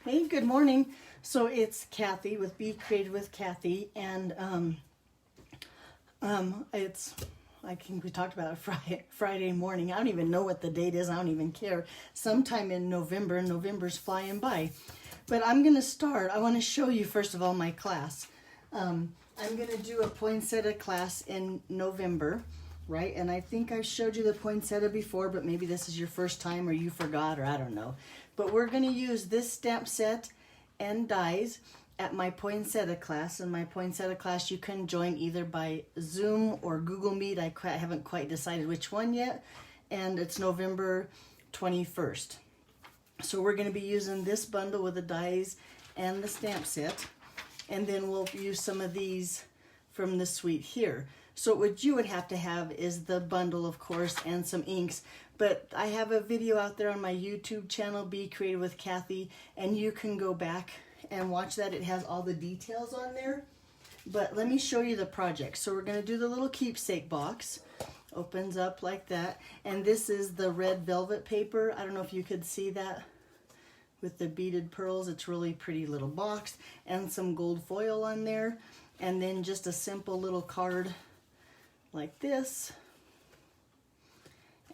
Hey, good morning. So it's Kathy with Be Creative with Kathy, and it's I think we talked about it Friday morning. I don't even know what the date is. I don't even care. Sometime in November. November's flying by, but I'm gonna start. I want to show you first of all my class. I'm gonna do a poinsettia class in November, right? And I think I showed you the poinsettia before, but maybe this is your first time or you forgot or I don't know. But we're going to use this stamp set and dies at my poinsettia class. And my poinsettia class you can join either by Zoom or Google Meet. I haven't quite decided which one yet. And it's November 21st. So we're going to be using this bundle with the dies and the stamp set. And then we'll use some of these from the suite here. So what you would have to have is the bundle, of course, and some inks. But I have a video out there on my YouTube channel, Be Creative with Kathy, and you can go back and watch that. It has all the details on there. But let me show you the project. So we're going to do the little keepsake box. Opens up like that. And this is the red velvet paper. I don't know if you could see that with the beaded pearls. It's really pretty little box. And some gold foil on there. And then just a simple little card like this.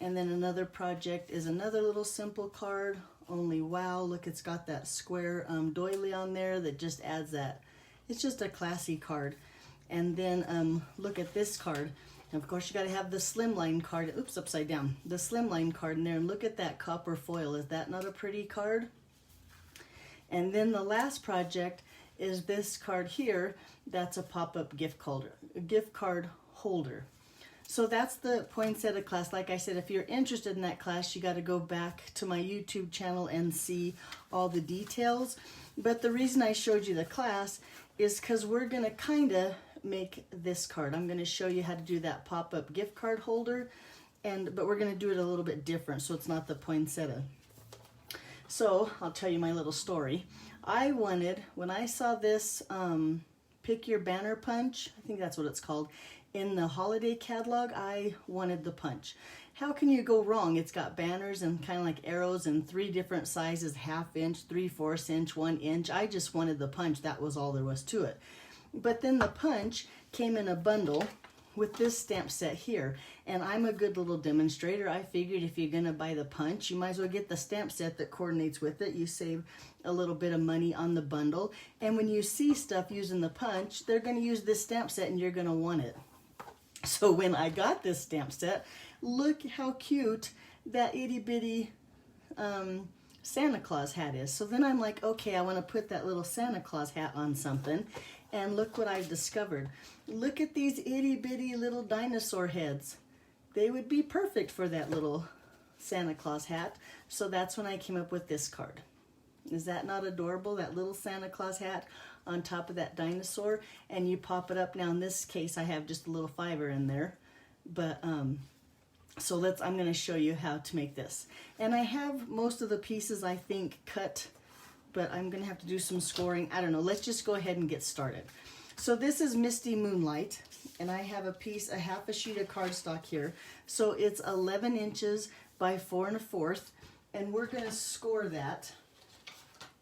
And then another project is another little simple card, only wow, look, it's got that square doily on there that just adds that. It's just a classy card. And then look at this card. And of course you got to have the slimline card. Oops, upside down. The slimline card in there, and look at that copper foil. Is that not a pretty card? And then the last project is this card here. That's a pop-up gift card holder. So that's the poinsettia class. Like I said, if you're interested in that class, you got to go back to my YouTube channel and see all the details. But the reason I showed you the class is because we're going to kind of make this card. I'm going to show you how to do that pop-up gift card holder, but we're going to do it a little bit different, so it's not the poinsettia. So I'll tell you my little story. I wanted, when I saw this Pick Your Banner punch, I think that's what it's called, in the holiday catalog, I wanted the punch. How can you go wrong? It's got banners and kind of like arrows in 3 different sizes, 1/2 inch, 3/4 inch, 1 inch. I just wanted the punch. That was all there was to it. But then the punch came in a bundle with this stamp set here. And I'm a good little demonstrator. I figured if you're going to buy the punch, you might as well get the stamp set that coordinates with it. You save a little bit of money on the bundle. And when you see stuff using the punch, they're going to use this stamp set and you're going to want it. So when I got this stamp set, look how cute that itty bitty Santa Claus hat is. So then I'm like, okay, I want to put that little Santa Claus hat on something. And look what I've discovered. Look at these itty bitty little dinosaur heads. They would be perfect for that little Santa Claus hat. So that's when I came up with this card. Is that not adorable? That little Santa Claus hat on top of that dinosaur, and you pop it up. Now in this case I have just a little fiber in there, but so I'm going to show you how to make this. And I have most of the pieces I think cut, but I'm going to have to do some scoring. I don't know. Let's just go ahead and get started. So this is Misty Moonlight, and I have a 1/2 sheet of cardstock here. So it's 11 inches by 4 1/4, and we're going to score that.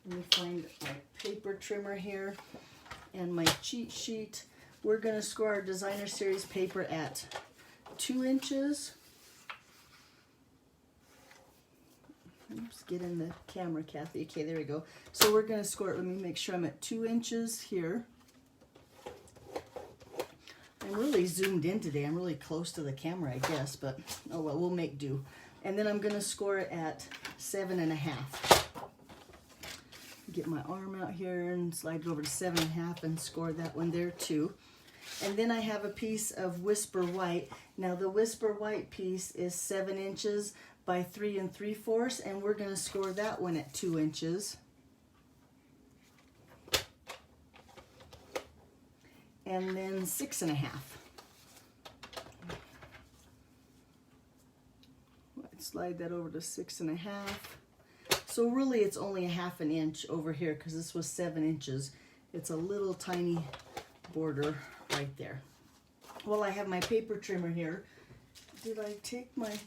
Let me find my paper trimmer here and my cheat sheet. We're going to score our Designer Series paper at 2 inches. Oops, get in the camera, Kathy. Okay, there we go. So we're going to score it. Let me make sure I'm at 2 inches here. I'm really zoomed in today. I'm really close to the camera, I guess, but oh well, we'll make do. And then I'm going to score it at 7 1/2. Get my arm out here and slide it over to 7 1/2 and score that one there too. And then I have a piece of Whisper White. Now the Whisper White piece is 7 inches by 3 3/4, and we're going to score that one at 2 inches. And then 6 1/2. Let's slide that over to 6 1/2. So really it's only 1/2 inch over here because this was 7 inches. It's a little tiny border right there. Well, I have my paper trimmer here. Did I take my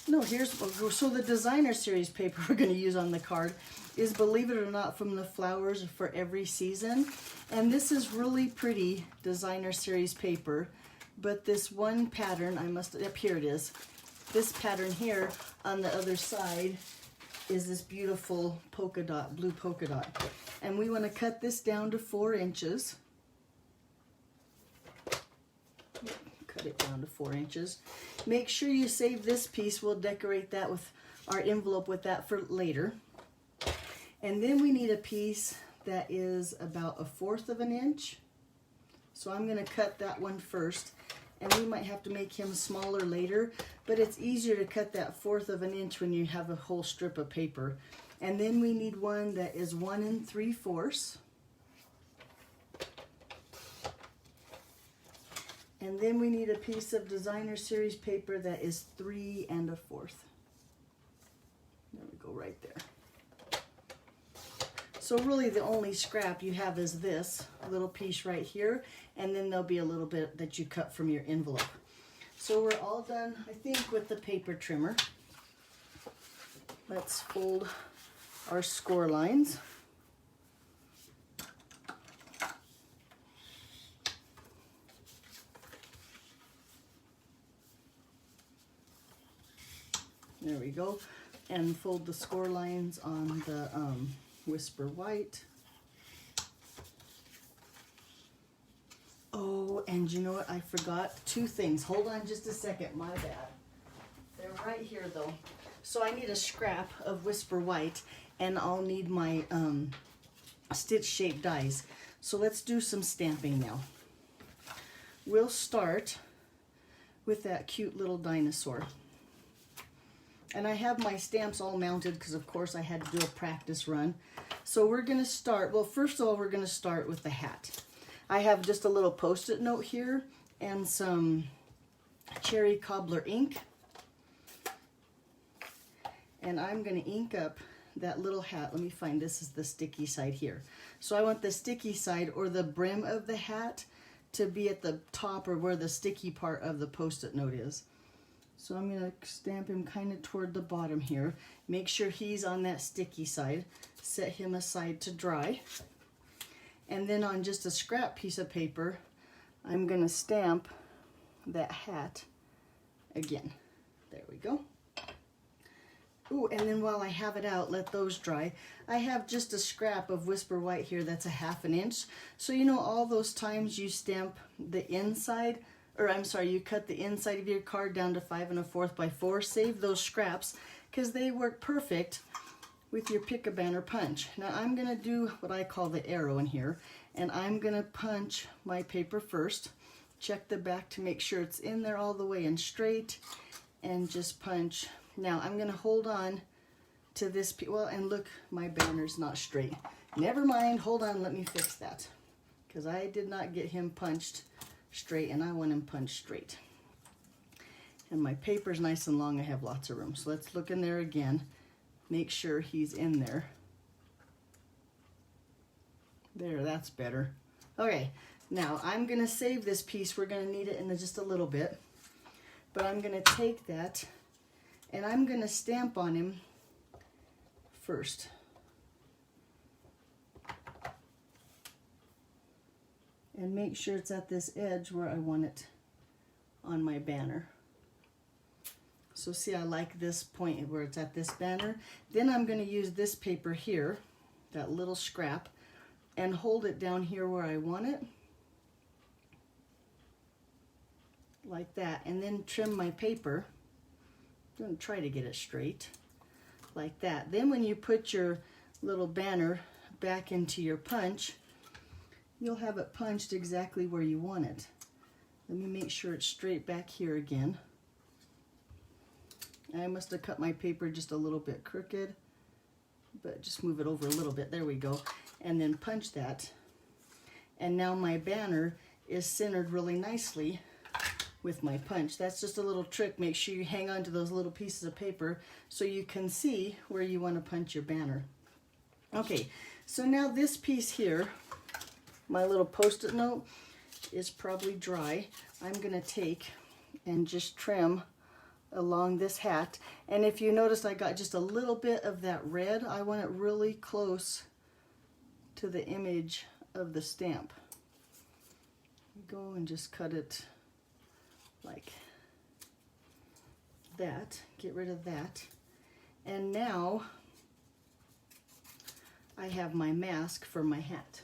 No, so the designer series paper we're going to use on the card is, believe it or not, from the Flowers for Every Season. And this is really pretty designer series paper. But this one pattern, up here it is. This pattern here on the other side is this beautiful polka dot, blue polka dot. And we want to cut this down to 4 inches. Cut it down to 4 inches. Make sure you save this piece. We'll decorate that with our envelope with that for later. And then we need a piece that is about 1/4 of an inch. So I'm going to cut that one first. And we might have to make him smaller later, but it's easier to cut that 1/4 of an inch when you have a whole strip of paper. And then we need one that is 1 3/4. And then we need a piece of designer series paper that is 3 1/4. There we go, right there. So really the only scrap you have is this little piece right here, and then there'll be a little bit that you cut from your envelope. So we're all done, I think, with the paper trimmer. Let's fold our score lines. There we go. And fold the score lines on the Whisper White. Oh, and you know what? I forgot 2 things. Hold on just a second. My bad. They're right here, though. So I need a scrap of Whisper White, and I'll need my stitch-shaped dies. So let's do some stamping now. We'll start with that cute little dinosaur. And I have my stamps all mounted because, of course, I had to do a practice run. So we're going to start, well, first of all, we're going to start with the hat. I have just a little Post-it note here and some cherry cobbler ink. And I'm going to ink up that little hat. Let me find, this is the sticky side here. So I want the sticky side, or the brim of the hat, to be at the top, or where the sticky part of the Post-it note is. So I'm going to stamp him kind of toward the bottom here. Make sure he's on that sticky side. Set him aside to dry. And then on just a scrap piece of paper, I'm going to stamp that hat again. There we go. Ooh, and then while I have it out, let those dry. I have just a scrap of Whisper White here that's 1/2 inch. So you know all those times you stamp the inside, or I'm sorry, you cut the inside of your card down to 5 1/4 by 4. Save those scraps because they work perfect with your Pick-a-Banner punch. Now I'm going to do what I call the arrow in here, and I'm going to punch my paper first. Check the back to make sure it's in there all the way and straight, and just punch. Now I'm going to hold on to this, well, and look, my banner's not straight. Never mind, hold on, let me fix that, because I did not get him punched straight, and I want him punched straight. And my paper's nice and long, I have lots of room. So let's look in there again, make sure he's in there. There, that's better. Okay, now I'm gonna save this piece. We're gonna need it in just a little bit, but I'm gonna take that and I'm gonna stamp on him first. And make sure it's at this edge where I want it on my banner. So see, I like this point where it's at this banner. Then I'm going to use this paper here, that little scrap, and hold it down here where I want it. Like that. And then trim my paper. I'm going to try to get it straight. Like that. Then when you put your little banner back into your punch, you'll have it punched exactly where you want it. Let me make sure it's straight back here again. I must have cut my paper just a little bit crooked, but just move it over a little bit. There we go. And then punch that. And now my banner is centered really nicely with my punch. That's just a little trick. Make sure you hang on to those little pieces of paper so you can see where you want to punch your banner. Okay, so now this piece here, my little Post-it note, is probably dry. I'm going to take and just trim along this hat. And if you notice, I got just a little bit of that red. I want it really close to the image of the stamp. Go and just cut it like that. Get rid of that. And now I have my mask for my hat.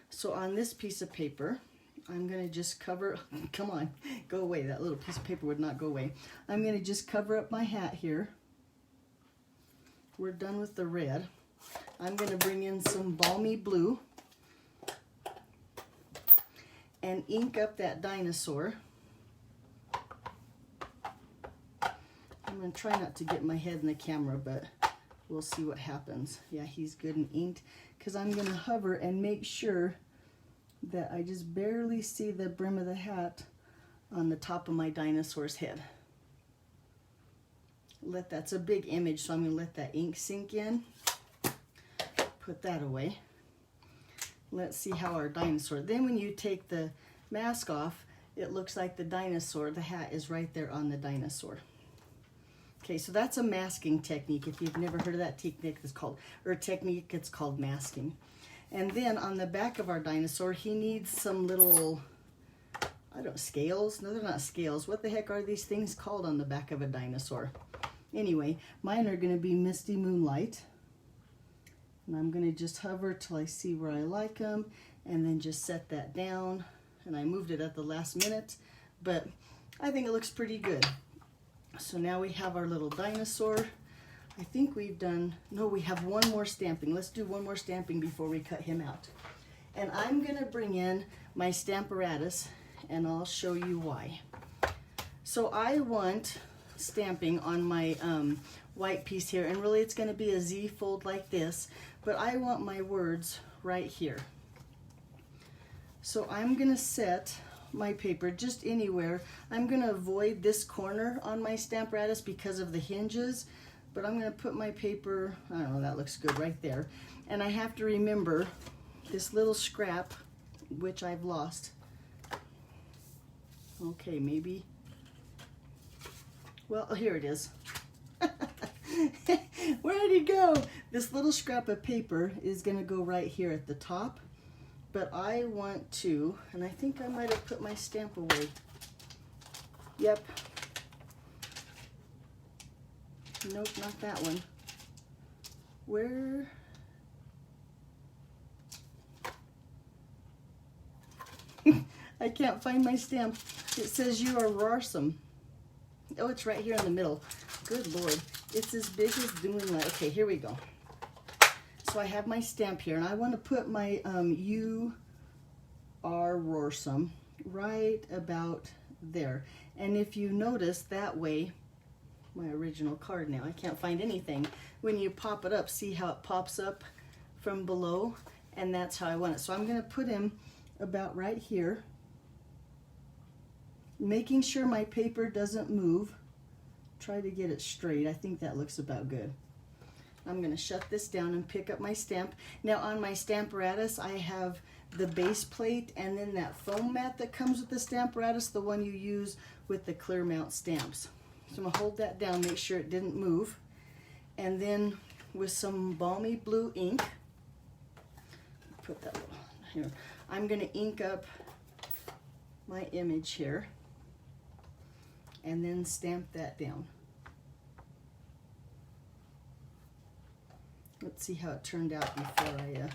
So on this piece of paper, I'm going to just cover, come on, go away. That little piece of paper would not go away. I'm going to just cover up my hat here. We're done with the red. I'm going to bring in some balmy blue and ink up that dinosaur. I'm going to try not to get my head in the camera, but we'll see what happens. Yeah, he's good and inked, because I'm going to hover and make sure that I just barely see the brim of the hat on the top of my dinosaur's head. That's a big image, so I'm going to let that ink sink in. Put that away. Let's see how our dinosaur, then when you take the mask off, it looks like the dinosaur, the hat is right there on the dinosaur. Okay, so that's a masking technique. If you've never heard of that technique, it's called masking. And then on the back of our dinosaur, he needs some little, scales? No, they're not scales. What the heck are these things called on the back of a dinosaur? Anyway, mine are going to be Misty Moonlight. And I'm going to just hover till I see where I like them, and then just set that down. And I moved it at the last minute, but I think it looks pretty good. So now we have our little dinosaur. I think we've done, no, we have one more stamping. Let's do one more stamping before we cut him out. And I'm going to bring in my Stamparatus, and I'll show you why. So I want stamping on my white piece here, and really it's going to be a Z fold like this, but I want my words right here. So I'm going to set my paper just anywhere. I'm going to avoid this corner on my Stamparatus because of the hinges, but I'm going to put my paper, I don't know, that looks good right there. And I have to remember this little scrap, which I've lost. Okay, maybe. Well, here it is. Where did it go? This little scrap of paper is going to go right here at the top. But I want to, and I think I might have put my stamp away. Yep. Nope, not that one. Where? I can't find my stamp. It says you are Rarsome. Oh, it's right here in the middle. Good Lord. It's as big as the moonlight. Okay, here we go. So I have my stamp here, and I want to put my you are Rarsome right about there. And if you notice that way, my original card now, I can't find anything. When you pop it up, see how it pops up from below? And that's how I want it. So I'm going to put him about right here, making sure my paper doesn't move. Try to get it straight. I think that looks about good. I'm going to shut this down and pick up my stamp. Now on my Stamparatus, I have the base plate and then that foam mat that comes with the Stamparatus, the one you use with the clear mount stamps. So I'm going to hold that down, make sure it didn't move. And then with some balmy blue ink, put that here, I'm going to ink up my image here and then stamp that down. Let's see how it turned out before I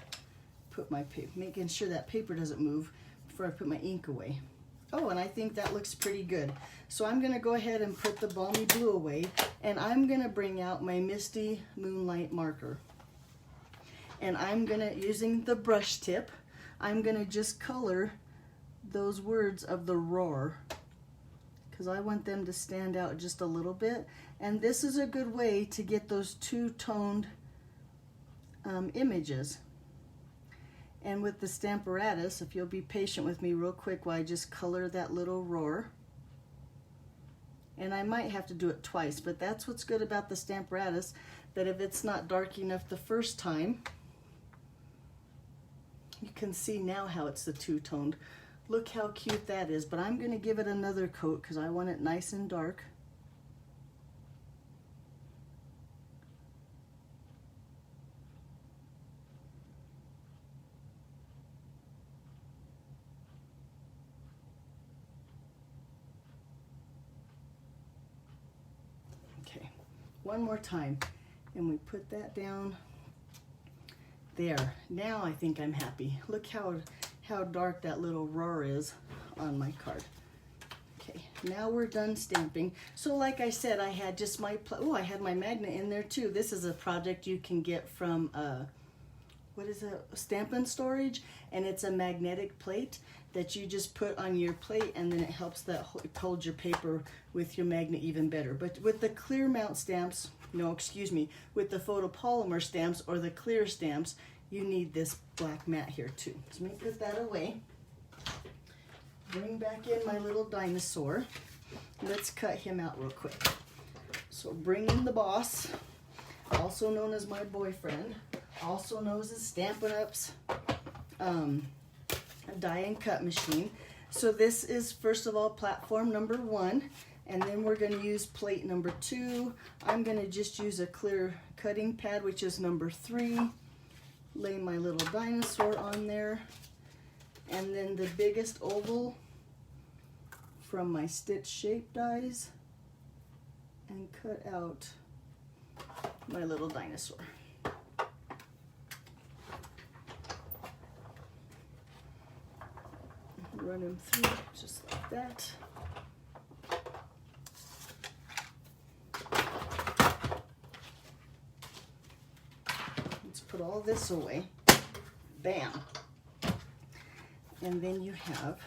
put my paper, making sure that paper doesn't move before I put my ink away. Oh, and I think that looks pretty good. So I'm going to go ahead and put the balmy blue away, and I'm going to bring out my Misty Moonlight marker. And I'm going to, using the brush tip, I'm going to just color those words of the roar, because I want them to stand out just a little bit. And this is a good way to get those two-toned images. And with the Stamparatus, if you'll be patient with me real quick while I just color that little roar. And I might have to do it twice, but that's what's good about the Stamparatus, that if it's not dark enough the first time, you can see now how it's the two-toned. Look how cute that is, but I'm going to give it another coat because I want it nice and dark. one more time, and we put that down there. Now I think I'm happy. Look how dark that little roar is on my card. Okay, now we're done stamping. So like I said, I had just my, I had my magnet in there too. This is a project you can get from, what is it, Stampin' Storage, and it's a magnetic plate that you just put on your plate, and then it helps that hold your paper with your magnet even better. But with the clear mount stamps, no, excuse me, with the photopolymer stamps or the clear stamps, you need this black mat here too. So let me put that away. Bring back in my little dinosaur. Let's cut him out real quick. So bring in the boss, also known as my boyfriend, also known as Stampin' Up's die and cut machine. So this is first of all platform number 1, and then we're going to use plate number 2. I'm going to just use a clear cutting pad, which is number 3. Lay my little dinosaur on there, and then the biggest oval from my stitch shape dies, and cut out my little dinosaur. Run him through just like that. Let's put all this away. Bam. And then you have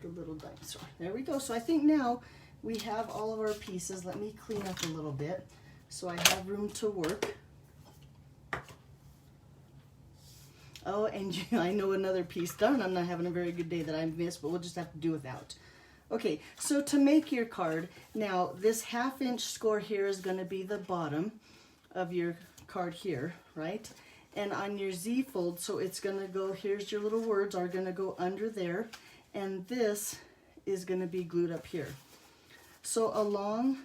the little dinosaur. There we go. So I think now we have all of our pieces. Let me clean up a little bit so I have room to work. Oh, and I know another piece. Darn, I'm not having a very good day that I missed, but we'll just have to do without. Okay, so to make your card, now this 1/2 inch score here is going to be the bottom of your card here, right? And on your Z fold, so it's going to go, here's your little words are going to go under there, and this is going to be glued up here. So along,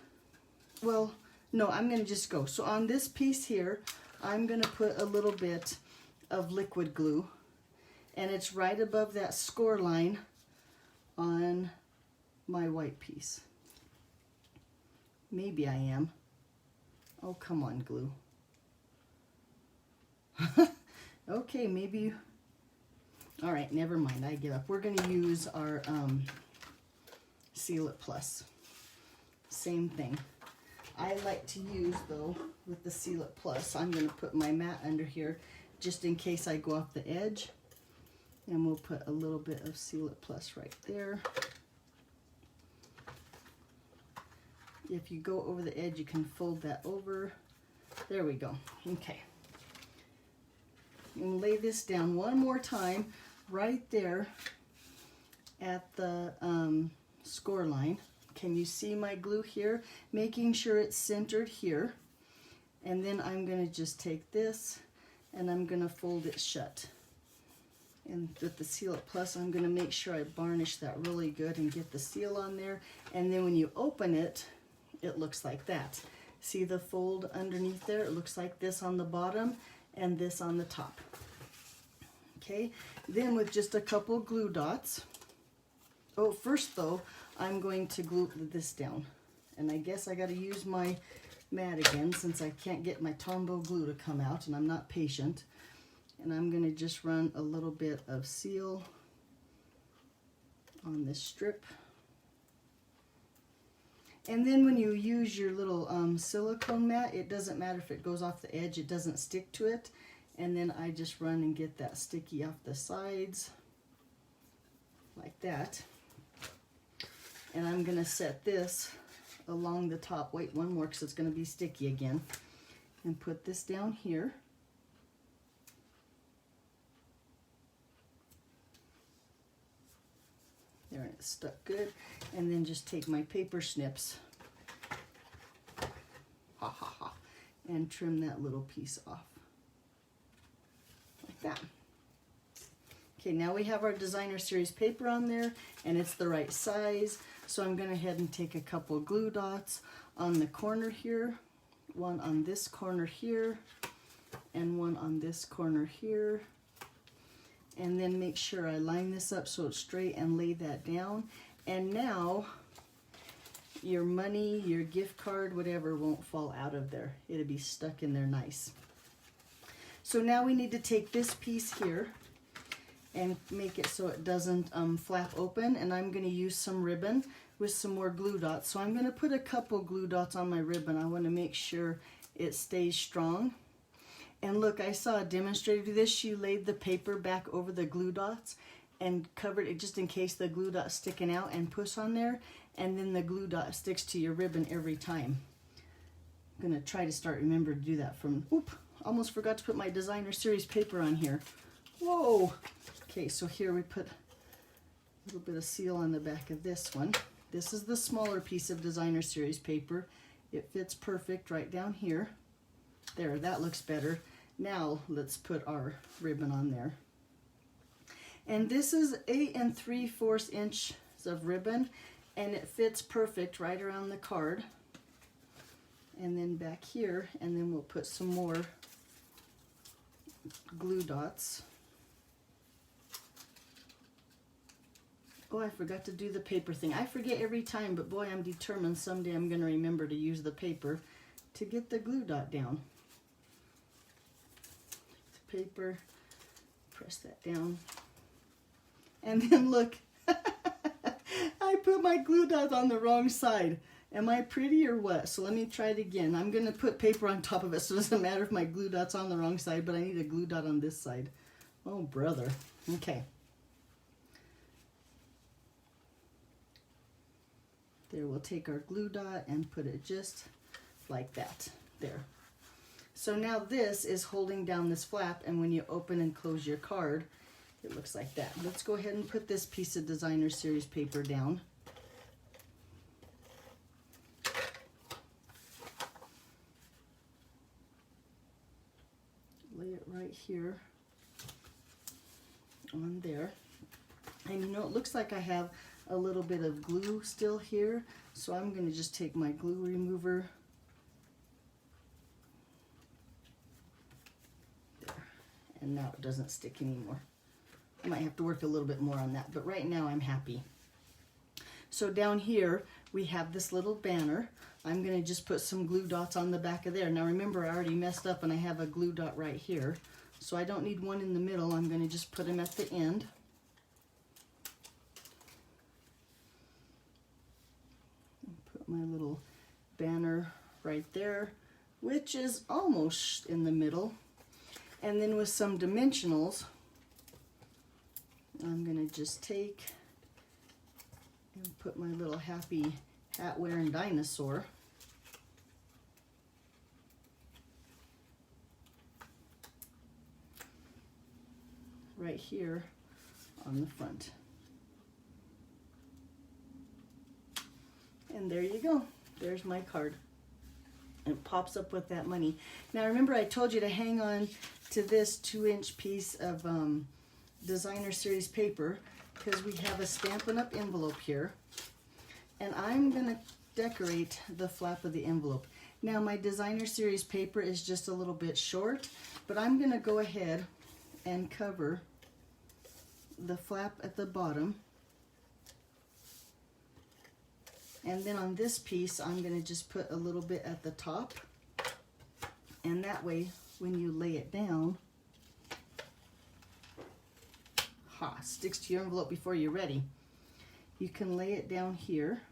well, no, I'm going to just go. So on this piece here, I'm going to put a little bit of liquid glue, and it's right above that score line on my white piece. Maybe I am. Oh, come on, glue. Okay, maybe. All right, never mind. I give up. We're going to use our Seal It Plus. Same thing. I like to use, though, with the Seal It Plus, I'm going to put my mat under here just in case I go off the edge. And we'll put a little bit of Seal It Plus right there. If you go over the edge, you can fold that over. There we go. Okay. And lay this down one more time right there at the score line. Can you see my glue here? Making sure it's centered here. And then I'm going to just take this and I'm going to fold it shut. And with the Seal It Plus, I'm going to make sure I varnish that really good and get the seal on there. And then when you open it, it looks like that. See the fold underneath there? It looks like this on the bottom and this on the top. Okay, then with just a couple glue dots. Oh, first though, I'm going to glue this down. And I guess I got to use my mat again since I can't get my Tombow glue to come out and I'm not patient. And I'm going to just run a little bit of seal on this strip. And then when you use your little silicone mat, it doesn't matter if it goes off the edge, it doesn't stick to it. And then I just run and get that sticky off the sides, like that. And I'm going to set this along the top. Wait, one more because it's going to be sticky again. And put this down here. There, and it's stuck good. And then just take my paper snips, ha ha ha, and trim that little piece off. Like that. Okay, now we have our Designer Series paper on there, and it's the right size. So I'm going to head and take a couple glue dots on the corner here, one on this corner here, and one on this corner here. And then make sure I line this up so it's straight and lay that down. And now your money, your gift card, whatever won't fall out of there. It'll be stuck in there nice. So now we need to take this piece here and make it so it doesn't flap open, and I'm going to use some ribbon with some more glue dots. So I'm going to put a couple glue dots on my ribbon. I want to make sure it stays strong. And look, I saw a demonstrator do this. She laid the paper back over the glue dots and covered it just in case the glue dot's sticking out, and push on there, and then the glue dot sticks to your ribbon every time. I'm going to try to start remember to do that from, oop, almost forgot to put my Designer Series paper on here. Whoa! Okay, so here we put a little bit of seal on the back of this one. This is the smaller piece of Designer Series paper. It fits perfect right down here. There, that looks better. Now let's put our ribbon on there. And this is 8 3/4 inches of ribbon, and it fits perfect right around the card. And then back here, and then we'll put some more glue dots. Oh, I forgot to do the paper thing. I forget every time, but boy, I'm determined someday I'm going to remember to use the paper to get the glue dot down. The paper, press that down. And then look, I put my glue dot on the wrong side. Am I pretty or what? So let me try it again. I'm going to put paper on top of it, so it doesn't matter if my glue dot's on the wrong side, but I need a glue dot on this side. Oh, brother. Okay. There, we'll take our glue dot and put it just like that. There. So now this is holding down this flap, and when you open and close your card, it looks like that. Let's go ahead and put this piece of Designer Series paper down. Lay it right here on there. And you know, it looks like I have a little bit of glue still here, so I'm going to just take my glue remover. There. And now it doesn't stick anymore. I might have to work a little bit more on that, but right now I'm happy. So down here we have this little banner. I'm going to just put some glue dots on the back of there. Now remember, I already messed up and I have a glue dot right here, so I don't need one in the middle. I'm going to just put them at the end. Put my little banner right there, which is almost in the middle. And then with some dimensionals, I'm going to just take and put my little happy hat wearing dinosaur right here on the front. And there you go. There's my card. And it pops up with that money. Now remember, I told you to hang on to this 2-inch piece of Designer Series paper, because we have a Stampin' Up! Envelope here, and I'm going to decorate the flap of the envelope. Now my Designer Series paper is just a little bit short, but I'm going to go ahead and cover the flap at the bottom, and then on this piece I'm going to just put a little bit at the top, and that way when you lay it down, sticks to your envelope before you're ready. You can lay it down here.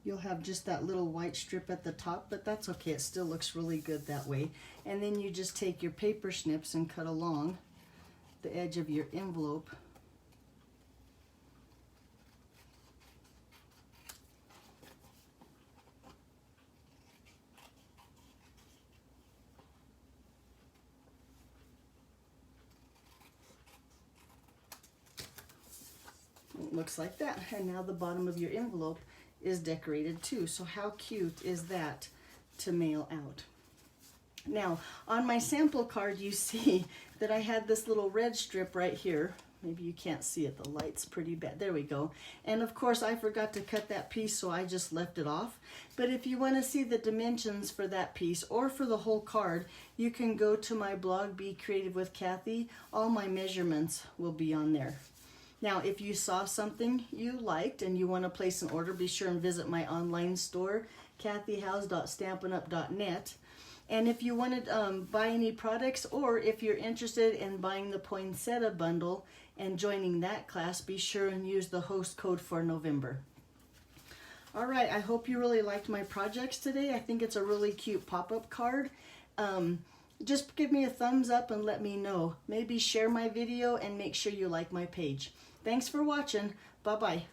You'll have just that little white strip at the top, but that's okay. It still looks really good that way. And then you just take your paper snips and cut along the edge of your envelope. It looks like that, and now the bottom of your envelope is decorated too. So how cute is that to mail out? Now on my sample card you see that I had this little red strip right here. Maybe you can't see it, the light's pretty bad. There we go. And of course I forgot to cut that piece, so I just left it off. But if you want to see the dimensions for that piece or for the whole card, you can go to my blog, Be Creative with Kathy. All my measurements will be on there. Now, if you saw something you liked and you want to place an order, be sure and visit my online store, kathyhouse.stampinup.net. And if you want to buy any products, or if you're interested in buying the poinsettia bundle and joining that class, be sure and use the host code for November. All right, I hope you really liked my projects today. I think it's a really cute pop-up card. Just give me a thumbs up and let me know. Maybe share my video and make sure you like my page. Thanks for watching. Bye-bye.